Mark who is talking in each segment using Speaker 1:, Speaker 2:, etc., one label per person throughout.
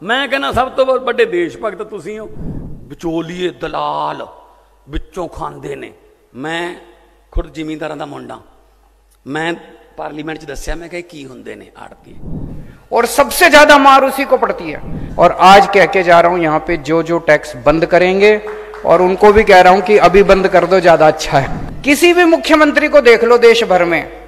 Speaker 1: मैं कहना सब तो बड़े देश भगत तुसीं हो, विचोलीए दलाल विचों खांदे ने। मैं खुद जिमींदारां दा मुंडा, मैं पार्लीमेंट च दस्सिया मैं कहा की हुंदे ने आड़ती,
Speaker 2: और सबसे ज्यादा मार उसी को पड़ती है। और आज कह के जा रहा हूं यहां पे जो टैक्स बंद करेंगे, और उनको भी कह रहा हूं कि अभी बंद कर दो, ज्यादा अच्छा है। किसी भी मुख्यमंत्री को देख लो देश भर में,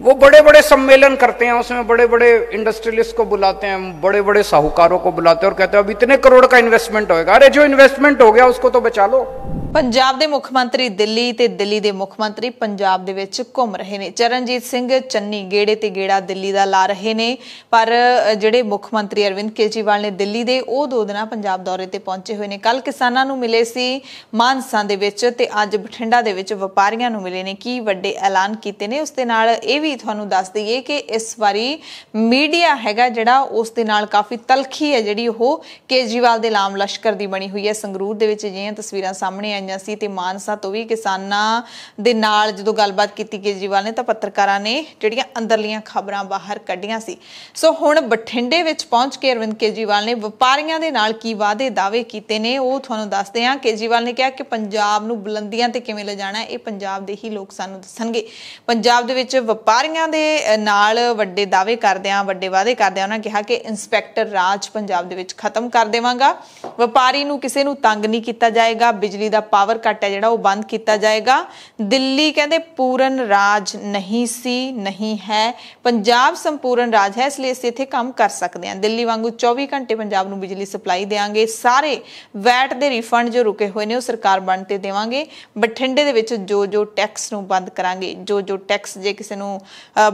Speaker 2: वो बड़े बड़े सम्मेलन करते हैं, उसमें बड़े बड़े इंडस्ट्रियलिस्ट को बुलाते हैं, बड़े बड़े साहूकारों को बुलाते हैं और कहते हैं अब इतने करोड़ का इन्वेस्टमेंट होएगा। अरे जो इन्वेस्टमेंट हो गया उसको तो बचा लो।
Speaker 3: पंजाब के मुख्यमंत्री दिल्ली ते दिल्ली के मुख्यमंत्री पंजाब दे विच घूम रहे ने। चरणजीत सिंह चन्नी गेड़े ते गेड़ा दिल्ली दा ला रहे ने, पर जिहड़े मुख्यमंत्री अरविंद केजरीवाल ने दिल्ली दे ओ 2 दिन पंजाब दौरे ते पहुंचे हुए ने। कल किसानां नूं मिले सी मानसा दे विच ते अज बठिंडा दे विच व्यापारियां नूं मिले ने। की वड्डे ऐलान कीते ने, उस दे नाल इह भी तुहानूं दस दईए कि इस वारी मीडिया हैगा जिहड़ा उस दे नाल काफ़ी तलखी है जिहड़ी ओह केजरीवाल दे लाम लश्कर दी बनी हुई है। संगरूर दे विच जिहियां तस्वीरां सामने आईयां सी ते मानसा तो भी किसानां दे नाल जदों गलबात कीती केजरीवाल ने तां पत्रकारां ने जिहड़ियां अंदरलियां खबरां बाहर कढियां सी। सो हुण बठिंडे विच पहुंच के अरविंद केजरीवाल ने व्यापारियां दे नाल की वादे दावे कीते ने ओह तुहानूं दसदे हां। केजरीवाल ने कहा कि पंजाब नूं बुलंदियां ते किवें लिजाणा इह पंजाब दे ही लोक सानूं दस्सणगे। पंजाब दे विच व्यापारियां दे नाल वड्डे दावे करदिआं वड्डे वादे करदिआं उन्हां कहा कि इंस्पैक्टर राज पंजाब दे विच खत्म कर देवांगा, व्यापारी नूं किसे नूं तंग नहीं कीता जाएगा, बिजली दा पावर कट है जिहड़ा ओह बंद किया जाएगा। दिल्ली कहते पूर्ण राज नहीं सी नहीं है, पंजाब संपूर्ण राज है, इसलिए असीं इत्थे काम कर सकते हैं। दिल्ली वांगू 24 घंटे पंजाब नूं बिजली सप्लाई देंगे, सारे वैट दे रिफंड जो रुके हुए ने वो सरकार बंद ते देवांगे। बठिंडे दे विच जो टैक्स नूं बंद करांगे, जो टैक्स जे किसी नूं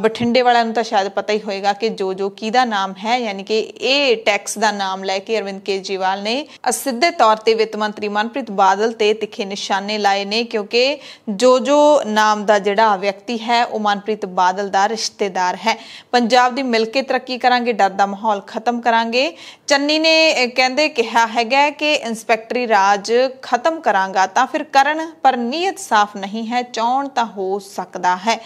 Speaker 3: बठिंडे वालिआं नूं तां शायद पता ही होएगा कि जो किहदा नाम है, यानी कि ये टैक्स का नाम लैके अरविंद केजरीवाल ने सीधे तौर पर वित्त मंत्री मनप्रीत बादल ते तिखे निशाने लाए ने, क्योंकि जो नाम का जिहड़ा व्यक्ति है वह मनप्रीत बादल का रिश्तेदार है। पंजाब की मिलके तरक्की करांगे, डर का माहौल खत्म करांगे। चन्नी ने कहते कहा है कि इंस्पैक्टरी राज खत्म करांगा तां फिर करन, पर नीयत साफ नहीं है, चाहण तां हो सकता है।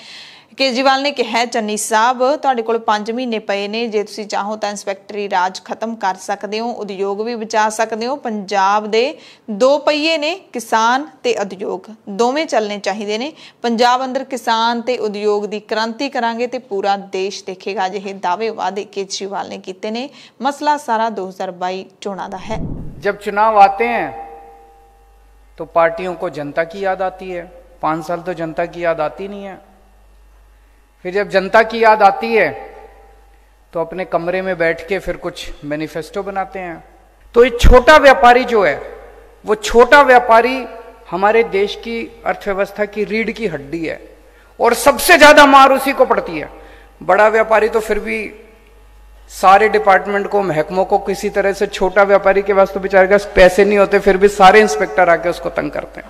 Speaker 3: केजरीवाल ने कहा चन्नी साहब तुहाडे कोल 5 महीने पे ने, जे तुसीं चाहो तां इंस्पैक्टरी राज खत्म कर सकते हो, उद्योग भी बचा सकते हो। पंजाब दे 2 पहिए ने, किसान ते उद्योग, दोवें चलने चाहिए ने। पंजाब अंदर किसान ते उद्योग की क्रांति करांगे ते पूरा देश देखेगा। अजिहे दावे वादे केजरीवाल ने कीते ने। मसला सारा 2022 चोणां दा है।
Speaker 2: जब चुनाव आते हैं तो पार्टियों को जनता की याद आती है, 5 साल तो जनता की याद आती नहीं है। फिर जब जनता की याद आती है तो अपने कमरे में बैठ के फिर कुछ मैनिफेस्टो बनाते हैं। तो ये छोटा व्यापारी जो है, वो छोटा व्यापारी हमारे देश की अर्थव्यवस्था की रीढ़ की हड्डी है, और सबसे ज्यादा मार उसी को पड़ती है। बड़ा व्यापारी तो फिर भी सारे डिपार्टमेंट को, महकमों को किसी तरह से, छोटा व्यापारी के पास तो बेचारे के पैसे नहीं होते, फिर भी सारे इंस्पेक्टर आके उसको तंग करते हैं।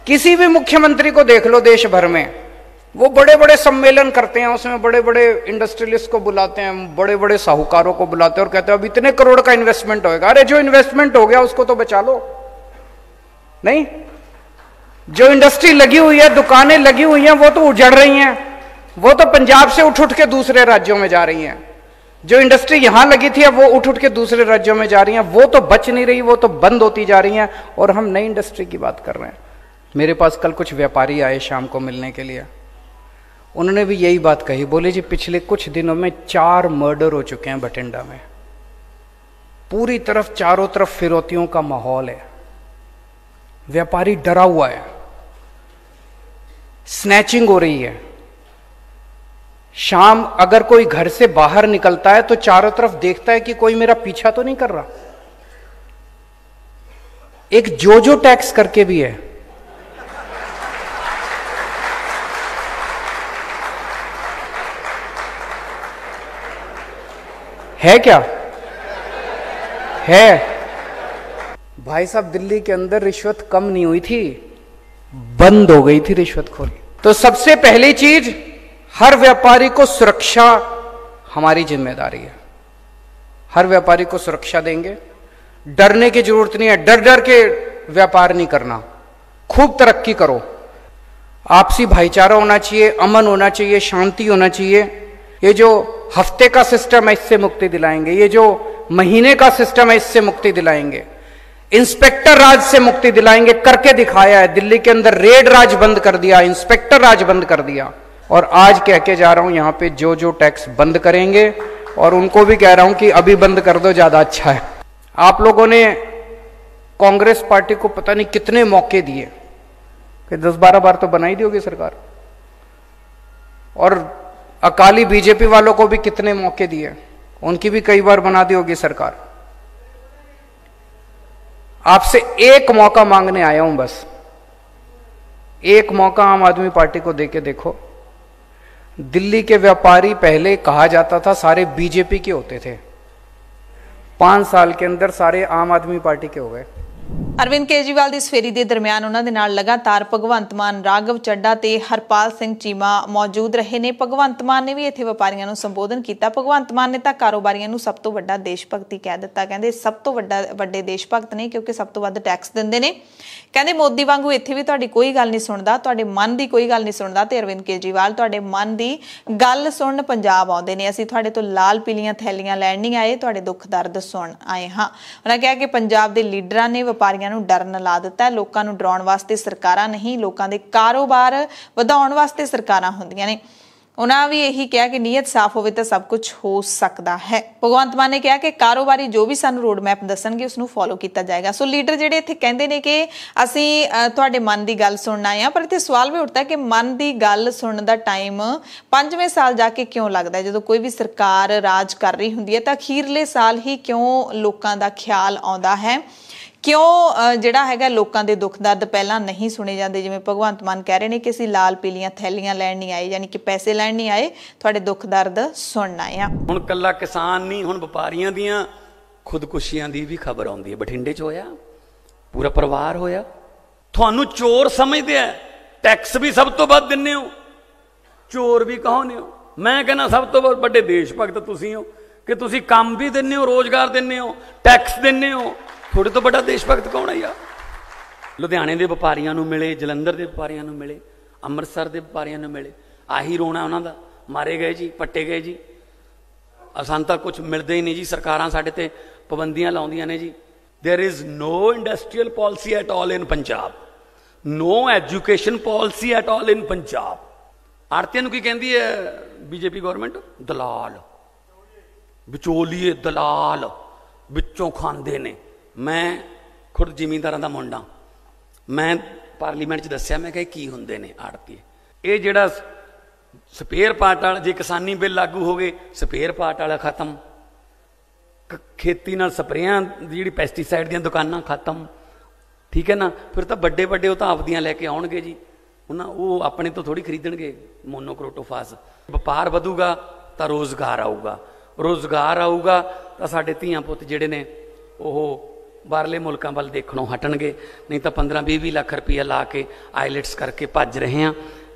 Speaker 2: किसी भी मुख्यमंत्री को देख लो देश भर में, वो बड़े बड़े सम्मेलन करते हैं, उसमें बड़े बड़े इंडस्ट्रियलिस्ट को बुलाते हैं, बड़े बड़े साहूकारों को बुलाते हैं और कहते हैं अब इतने करोड़ का इन्वेस्टमेंट होएगा। अरे जो इन्वेस्टमेंट हो गया उसको तो बचा लो। नहीं, जो इंडस्ट्री लगी हुई है, दुकानें लगी हुई हैं, वो तो उजड़ रही हैं, वो तो पंजाब से उठ के दूसरे राज्यों में जा रही हैं। जो इंडस्ट्री यहां लगी थी अब वो उठ के दूसरे राज्यों में जा रही हैं, वो तो बच नहीं रही, वो तो बंद होती जा रही हैं, और हम नई इंडस्ट्री की बात कर रहे हैं। मेरे पास कल कुछ व्यापारी आए शाम को मिलने के लिए, उन्होंने भी यही बात कही। बोले जी पिछले कुछ दिनों में 4 मर्डर हो चुके हैं बठिंडा में, पूरी तरफ चारों तरफ फिरौतियों का माहौल है, व्यापारी डरा हुआ है, स्नैचिंग हो रही है। शाम अगर कोई घर से बाहर निकलता है तो चारों तरफ देखता है कि कोई मेरा पीछा तो नहीं कर रहा। एक जो टैक्स करके भी है क्या? है भाई साहब, दिल्ली के अंदर रिश्वत कम नहीं हुई थी, बंद हो गई थी रिश्वतखोरी। तो सबसे पहली चीज, हर व्यापारी को सुरक्षा हमारी जिम्मेदारी है। हर व्यापारी को सुरक्षा देंगे, डरने की जरूरत नहीं है, डर के व्यापार नहीं करना, खूब तरक्की करो। आपसी भाईचारा होना चाहिए, अमन होना चाहिए, शांति होना चाहिए। ये जो हफ्ते का सिस्टम है इससे मुक्ति दिलाएंगे, ये जो महीने का सिस्टम है इससे मुक्ति दिलाएंगे, इंस्पेक्टर राज से मुक्ति दिलाएंगे। करके दिखाया है। दिल्ली के अंदर रेड राज बंद कर दिया, इंस्पेक्टर राज बंद कर दिया। और आज कह के जा रहा हूं यहां पे जो टैक्स बंद करेंगे, और उनको भी कह रहा हूं कि अभी बंद कर दो, ज्यादा अच्छा है। आप लोगों ने कांग्रेस पार्टी को पता नहीं कितने मौके दिए कि 10-12 बार तो बना ही दी होगी सरकार, और अकाली बीजेपी वालों को भी कितने मौके दिए, उनकी भी कई बार बना दी होगी सरकार। आपसे एक मौका मांगने आया हूं, बस एक मौका आम आदमी पार्टी को देके देखो। दिल्ली के व्यापारी पहले कहा जाता था सारे बीजेपी के होते थे, 5 साल के अंदर सारे आम आदमी पार्टी के हो गए।
Speaker 3: ਅਰਵਿੰਦ ਕੇਜਰੀਵਾਲ ਦੀ ਇਸ ਫੇਰੀ ਦੇ ਦਰਮਿਆਨ ਉਹਨਾਂ ਦੇ ਨਾਲ ਲਗਾਤਾਰ ਭਗਵੰਤ ਮਾਨ, ਰਾਘਵ ਚੱਡਾ ਤੇ ਹਰਪਾਲ ਸਿੰਘ ਚੀਮਾ ਮੌਜੂਦ ਰਹੇ ਨੇ। ਭਗਵੰਤ ਮਾਨ ਨੇ ਵੀ ਇੱਥੇ ਵਪਾਰੀਆਂ ਨੂੰ ਸੰਬੋਧਨ ਕੀਤਾ। ਭਗਵੰਤ ਮਾਨ ਨੇ ਤਾਂ ਕਾਰੋਬਾਰੀਆਂ ਨੂੰ ਸਭ ਤੋਂ ਵੱਡਾ ਦੇਸ਼ ਭਗਤੀ ਕਹਿ ਦਿੱਤਾ। ਕਹਿੰਦੇ ਸਭ ਤੋਂ ਵੱਡੇ ਦੇਸ਼ ਭਗਤ ਨੇ ਕਿਉਂਕਿ ਸਭ ਤੋਂ ਵੱਧ ਟੈਕਸ ਦਿੰਦੇ ਨੇ। ਕਹਿੰਦੇ ਮੋਦੀ ਵਾਂਗੂ ਇੱਥੇ ਵੀ ਤੁਹਾਡੀ ਕੋਈ ਗੱਲ ਨਹੀਂ ਸੁਣਦਾ, ਤੁਹਾਡੇ ਮਨ ਦੀ ਕੋਈ ਗੱਲ ਨਹੀਂ ਸੁਣਦਾ, ਤੇ ਅਰਵਿੰਦ ਕੇਜਰੀਵਾਲ ਤੁਹਾਡੇ ਮਨ ਦੀ ਗੱਲ ਸੁਣਨ ਪੰਜਾਬ ਆਉਂਦੇ ਨੇ। ਅਸੀਂ ਤੁਹਾਡੇ ਤੋਂ ਲਾਲ ਪੀਲੀਆਂ ਥੈਲੀਆਂ ਲੈਣ ਨਹੀਂ ਆਏ, ਤੁਹਾਡੇ ਦੁੱਖ ਦਰਦ ਸੁਣ ਆਏ ਹਾਂ। ਉਹਨਾਂ ਕਿਹਾ ਕਿ ਪੰਜਾਬ ਦੇ ਲੀਡਰਾਂ ਨੇ ਵਪਾਰੀਆਂ ਨੂੰ ਡਰਨ ਲਾ ਦਿੱਤਾ। ਲੋਕਾਂ ਨੂੰ ਡਰਾਉਣ ਵਾਸਤੇ ਸਰਕਾਰਾਂ ਨਹੀਂ, ਲੋਕਾਂ ਦੇ ਕਾਰੋਬਾਰ ਵਧਾਉਣ ਵਾਸਤੇ ਸਰਕਾਰਾਂ ਹੁੰਦੀਆਂ ਨੇ। ਉਹਨਾਂ ਵੀ ਇਹੀ ਕਿਹਾ ਕਿ ਨੀਅਤ ਸਾਫ਼ ਹੋਵੇ ਤਾਂ ਸਭ ਕੁਝ ਹੋ ਸਕਦਾ ਹੈ। ਭਗਵੰਤ ਮਾਨ ਨੇ ਕਿਹਾ ਕਿ ਕਾਰੋਬਾਰੀ ਜੋ ਵੀ ਸਾਨੂੰ ਰੋਡ ਮੈਪ ਦੱਸਣਗੇ ਉਸਨੂੰ ਫੋਲੋ ਕੀਤਾ ਜਾਏਗਾ। ਸੋ ਲੀਡਰ ਜਿਹੜੇ ਇੱਥੇ ਕਹਿੰਦੇ ਨੇ ਕਿ ਅਸੀਂ ਤੁਹਾਡੇ ਮਨ ਦੀ ਗੱਲ ਸੁਣਨਾ ਆ, ਪਰ ਇੱਥੇ ਸਵਾਲ ਵੀ ਉੱਠਦਾ ਕਿ ਮਨ ਦੀ ਗੱਲ ਸੁਣਨ ਦਾ ਟਾਈਮ 5ਵੇਂ ਸਾਲ ਜਾ ਕੇ ਕਿਉਂ ਲੱਗਦਾ? ਜਦੋਂ ਕੋਈ ਵੀ ਸਰਕਾਰ ਰਾਜ ਕਰ ਰਹੀ ਹੁੰਦੀ ਹੈ ਤਾਂ ਅਖੀਰਲੇ ਸਾਲ ਹੀ ਕਿਉਂ ਲੋਕਾਂ ਦਾ ਖਿਆਲ ਆਉਂਦਾ ਹੈ? ਕਿਉਂ ਜਿਹੜਾ ਹੈਗਾ ਲੋਕਾਂ ਦੇ ਦੁੱਖ ਦਰਦ ਪਹਿਲਾਂ ਨਹੀਂ ਸੁਣੇ ਜਾਂਦੇ? ਜਿਵੇਂ ਭਗਵੰਤ ਮਾਨ ਕਹਿ ਰਹੇ ਨੇ ਕਿ ਅਸੀਂ ਲਾਲ ਪੀਲੀਆਂ ਥੈਲੀਆਂ ਲੈਣ ਨਹੀਂ ਆਏ, ਯਾਨੀ ਕਿ ਪੈਸੇ ਲੈਣ ਨਹੀਂ ਆਏ, ਤੁਹਾਡੇ ਦੁੱਖ ਦਰਦ ਸੁਣਨ ਆਏ ਆ।
Speaker 1: ਹੁਣ ਕੱਲਾ ਕਿਸਾਨ ਨਹੀਂ, ਹੁਣ ਵਪਾਰੀਆਂ ਦੀਆਂ ਖੁਦਕੁਸ਼ੀਆਂ ਦੀ ਵੀ ਖਬਰ ਆਉਂਦੀ ਹੈ। ਬਠਿੰਡੇ 'ਚ ਹੋਇਆ, ਪੂਰਾ ਪਰਿਵਾਰ ਹੋਇਆ। ਤੁਹਾਨੂੰ ਚੋਰ ਸਮਝਦੇ ਆ, ਟੈਕਸ ਵੀ ਸਭ ਤੋਂ ਵੱਧ ਦਿੰਦੇ ਹੋ, ਚੋਰ ਵੀ ਕਹਾਉਂਦੇ ਹੋ। ਮੈਂ ਕਹਿੰਦਾ ਸਭ ਤੋਂ ਵੱਡੇ ਦੇਸ਼ ਭਗਤ ਤੁਸੀਂ ਹੋ ਕਿ ਤੁਸੀਂ ਕੰਮ ਵੀ ਦਿੰਦੇ ਹੋ, ਰੋਜ਼ਗਾਰ ਦਿੰਦੇ ਹੋ, ਟੈਕਸ ਦਿੰਦੇ ਹੋ। ਤੁਹਾਡੇ ਤੋਂ ਵੱਡਾ ਦੇਸ਼ ਭਗਤ ਕੌਣ ਹੈ ਯਾਰ? ਲੁਧਿਆਣੇ ਦੇ ਵਪਾਰੀਆਂ ਨੂੰ ਮਿਲੇ, ਜਲੰਧਰ ਦੇ ਵਪਾਰੀਆਂ ਨੂੰ ਮਿਲੇ, ਅੰਮ੍ਰਿਤਸਰ ਦੇ ਵਪਾਰੀਆਂ ਨੂੰ ਮਿਲੇ, ਆਹੀ ਰੋਣਾ ਉਹਨਾਂ ਦਾ। ਮਾਰੇ ਗਏ ਜੀ, ਪੱਟੇ ਗਏ ਜੀ, ਸਾਨੂੰ ਤਾਂ ਕੁਝ ਮਿਲਦਾ ਹੀ ਨਹੀਂ ਜੀ, ਸਰਕਾਰਾਂ ਸਾਡੇ ਤੇ ਪਾਬੰਦੀਆਂ ਲਾਉਂਦੀਆਂ ਨੇ ਜੀ। There is no industrial policy at all in Punjab, no education policy at all in Punjab. ਆੜਤੀਆਂ ਨੂੰ ਕੀ ਕਹਿੰਦੀ ਹੈ ਬੀਜੇਪੀ ਗਵਰਨਮੈਂਟ? ਦਲਾਲ, ਵਿਚੋਲੀਏ, ਦਲਾਲ ਵਿੱਚੋਂ ਖਾਂਦੇ ਨੇ। ਮੈਂ ਖੁਦ ਜ਼ਿਮੀਂਦਾਰਾਂ ਦਾ ਮੁੰਡਾ, ਮੈਂ ਪਾਰਲੀਮੈਂਟ 'ਚ ਦੱਸਿਆ, ਮੈਂ ਕਿਹਾ ਕੀ ਹੁੰਦੇ ਨੇ ਆੜਤੀਏ? ਇਹ ਜਿਹੜਾ ਸਪੇਅਰ ਪਾਰਟ ਵਾਲਾ, ਜੇ ਕਿਸਾਨੀ ਬਿੱਲ ਲਾਗੂ ਹੋ ਗਏ, ਸਪੇਅਰ ਪਾਰਟ ਵਾਲਾ ਖਤਮ, ਖੇਤੀ ਨਾਲ ਸਪਰੇਆਂ ਦੀ ਜਿਹੜੀ ਪੈਸਟੀਸਾਈਡ ਦੀਆਂ ਦੁਕਾਨਾਂ ਖਤਮ, ਠੀਕ ਹੈ ਨਾ। ਫਿਰ ਤਾਂ ਵੱਡੇ ਵੱਡੇ ਉਹ ਤਾਂ ਆਪਦੀਆਂ ਲੈ ਕੇ ਆਉਣਗੇ ਜੀ, ਉਹ ਆਪਣੇ ਤੋਂ ਥੋੜ੍ਹੀ ਖਰੀਦਣਗੇ ਮੋਨੋਕ੍ਰੋਟੋਫਾਸ। ਵਪਾਰ ਵਧੂਗਾ ਤਾਂ ਰੋਜ਼ਗਾਰ ਆਊਗਾ, ਰੋਜ਼ਗਾਰ ਆਊਗਾ ਤਾਂ ਸਾਡੇ ਧੀਆਂ ਪੁੱਤ ਜਿਹੜੇ ਨੇ ਉਹ ਬਾਹਰਲੇ ਮੁਲਕਾਂ ਵੱਲ ਦੇਖਣੋਂ ਹਟਣਗੇ। ਨਹੀਂ ਤਾਂ 15-20 ਲੱਖ ਰੁਪਈਆ ਲਾ ਕੇ ਆਈਲੈਟਸ ਕਰਕੇ ਭੱਜ ਰਹੇ ਹਾਂ।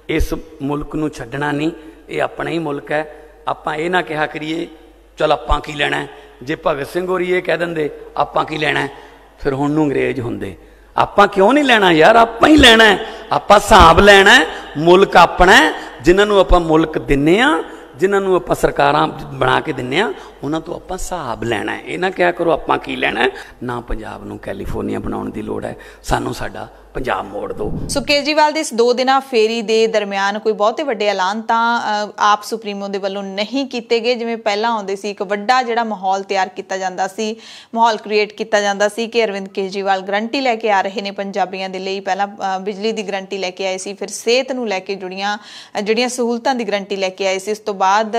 Speaker 1: ਇਸ ਮੁਲਕ ਨੂੰ ਛੱਡਣਾ ਨਹੀਂ, ਇਹ ਆਪਣਾ ਹੀ ਮੁਲਕ ਹੈ। ਆਪਾਂ ਇਹ ਨਾ ਕਿਹਾ ਕਰੀਏ ਚਲ ਆਪਾਂ ਕੀ ਲੈਣਾ। ਜੇ ਭਗਤ ਸਿੰਘ ਹੋਰੀ ਇਹ ਕਹਿ ਦਿੰਦੇ ਆਪਾਂ ਕੀ ਲੈਣਾ, ਫਿਰ ਹੁਣ ਨੂੰ ਅੰਗਰੇਜ਼ ਹੁੰਦੇ। ਆਪਾਂ ਕਿਉਂ ਨਹੀਂ ਲੈਣਾ ਯਾਰ? ਆਪਾਂ ਹੀ ਲੈਣਾ, ਆਪਾਂ ਹਿਸਾਬ ਲੈਣਾ। ਮੁਲਕ ਆਪਣਾ, ਜਿਨ੍ਹਾਂ ਨੂੰ ਆਪਾਂ ਮੁਲਕ ਦਿੰਦੇ ਹਾਂ, ਜਿਨ੍ਹਾਂ ਨੂੰ ਆਪਾਂ ਸਰਕਾਰਾਂ ਬਣਾ ਕੇ ਦਿੰਦੇ ਹਾਂ, ਉਹਨਾਂ ਤੋਂ ਆਪਾਂ ਹਿਸਾਬ ਲੈਣਾ। ਇਹ ਨਾ ਕਿਹਾ ਕਰੋ ਆਪਾਂ ਕੀ ਲੈਣਾ। ਨਾ ਪੰਜਾਬ ਨੂੰ ਕੈਲੀਫੋਰਨੀਆ ਬਣਾਉਣ ਦੀ ਲੋੜ ਹੈ, ਸਾਨੂੰ ਸਾਡਾ ਪੰਜਾਬ ਮੋੜ ਦਿਓ।
Speaker 3: ਸੋ ਕੇਜਰੀਵਾਲ ਦੀ ਇਸ 2 ਦਿਨਾਂ ਫੇਰੀ ਦੇ ਦਰਮਿਆਨ ਕੋਈ ਬਹੁਤੇ ਵੱਡੇ ਐਲਾਨ ਤਾਂ ਆਪ ਸੁਪਰੀਮੋ ਦੇ ਵੱਲੋਂ ਨਹੀਂ ਕੀਤੇ ਗਏ। ਜਿਵੇਂ ਪਹਿਲਾਂ ਆਉਂਦੇ ਸੀ, ਇੱਕ ਵੱਡਾ ਜਿਹੜਾ ਮਾਹੌਲ ਤਿਆਰ ਕੀਤਾ ਜਾਂਦਾ ਸੀ, ਮਾਹੌਲ ਕ੍ਰੀਏਟ ਕੀਤਾ ਜਾਂਦਾ ਸੀ ਕਿ ਅਰਵਿੰਦ ਕੇਜਰੀਵਾਲ ਗਰੰਟੀ ਲੈ ਕੇ ਆ ਰਹੇ ਨੇ ਪੰਜਾਬੀਆਂ ਦੇ ਲਈ। ਪਹਿਲਾਂ ਬਿਜਲੀ ਦੀ ਗਰੰਟੀ ਲੈ ਕੇ ਆਏ ਸੀ, ਫਿਰ ਸਿਹਤ ਨੂੰ ਲੈ ਕੇ ਜਿਹੜੀਆਂ ਸਹੂਲਤਾਂ ਦੀ ਗਰੰਟੀ ਲੈ ਕੇ ਆਏ ਸੀ। ਇਸ ਤੋਂ ਬਾਅਦ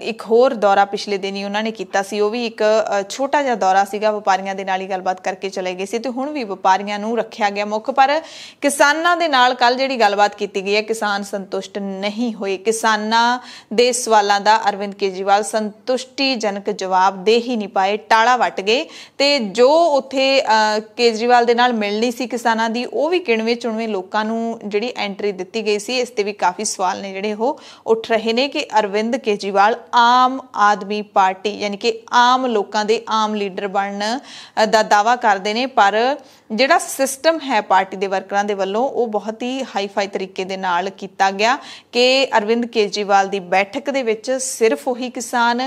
Speaker 3: ਇੱਕ ਹੋਰ ਦੌਰਾ ਪਿਛਲੇ ਦਿਨ ਹੀ ਉਹਨਾਂ ਨੇ ਕੀਤਾ ਸੀ, ਉਹ ਵੀ ਇੱਕ ਛੋਟਾ ਜਿਹਾ ਦੌਰਾ ਸੀਗਾ, ਵਪਾਰੀਆਂ ਦੇ ਨਾਲ ਹੀ ਗੱਲਬਾਤ ਕਰਕੇ ਚਲੇ ਗਏ ਸੀ। ਤੇ ਹੁਣ ਵੀ ਵਪਾਰੀਆਂ ਨੂੰ ਰੱਖਿਆ ਗਿਆ ਮੁੱਖ, ਪਰ ਕਿਸਾਨਾਂ ਦੇ ਨਾਲ ਕੱਲ ਜਿਹੜੀ ਗੱਲਬਾਤ ਕੀਤੀ ਗਈ ਹੈ, ਕਿਸਾਨ ਸੰਤੁਸ਼ਟ ਨਹੀਂ ਹੋਏ। ਕਿਸਾਨਾਂ ਦੇ ਸਵਾਲਾਂ ਦਾ ਅਰਵਿੰਦ ਕੇਜਰੀਵਾਲ ਸੰਤੁਸ਼ਟੀਜਨਕ ਜਵਾਬ ਦੇ ਹੀ ਨਹੀਂ ਪਾਏ, ਟਾਲਾ ਵੱਟ ਗਏ। ਤੇ ਜੋ ਉੱਥੇ ਕੇਜਰੀਵਾਲ ਦੇ ਨਾਲ ਮਿਲਣੀ ਸੀ ਕਿਸਾਨਾਂ ਦੀ, ਉਹ ਵੀ ਗਿਣਵੇਂ ਚੁਣਵੇਂ ਲੋਕਾਂ ਨੂੰ ਜਿਹੜੀ ਐਂਟਰੀ ਦਿੱਤੀ ਗਈ ਸੀ। ਇਸ ਤੇ ਵੀ ਕਾਫੀ ਸਵਾਲ ਨੇ ਜਿਹੜੇ ਉਹ ਉੱਠ ਰਹੇ ਨੇ ਕਿ ਅਰਵਿੰਦ ਕੇਜਰੀਵਾਲ ਆਮ ਆਦਮੀ ਪਾਰਟੀ यानी कि आम लोगों के आम लीडर बनने का दावा करते हैं, पर ਜਿਹੜਾ सिस्टम है पार्टी के वर्करां दे वल्लों वो बहुत ही हाईफाई तरीके दे नाल कीता गया कि अरविंद केजरीवाल की बैठक दे विच सिर्फ वही किसान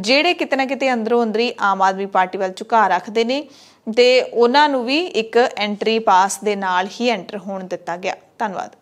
Speaker 3: ਜਿਹੜੇ किते ना किते अंदरों अंदरी आम आदमी पार्टी वाल झुकाਅ रखते हैं ते उन्हां नूं भी एक एंट्री पास दे नाल ही एंटर होण दिता गया। धन्यवाद।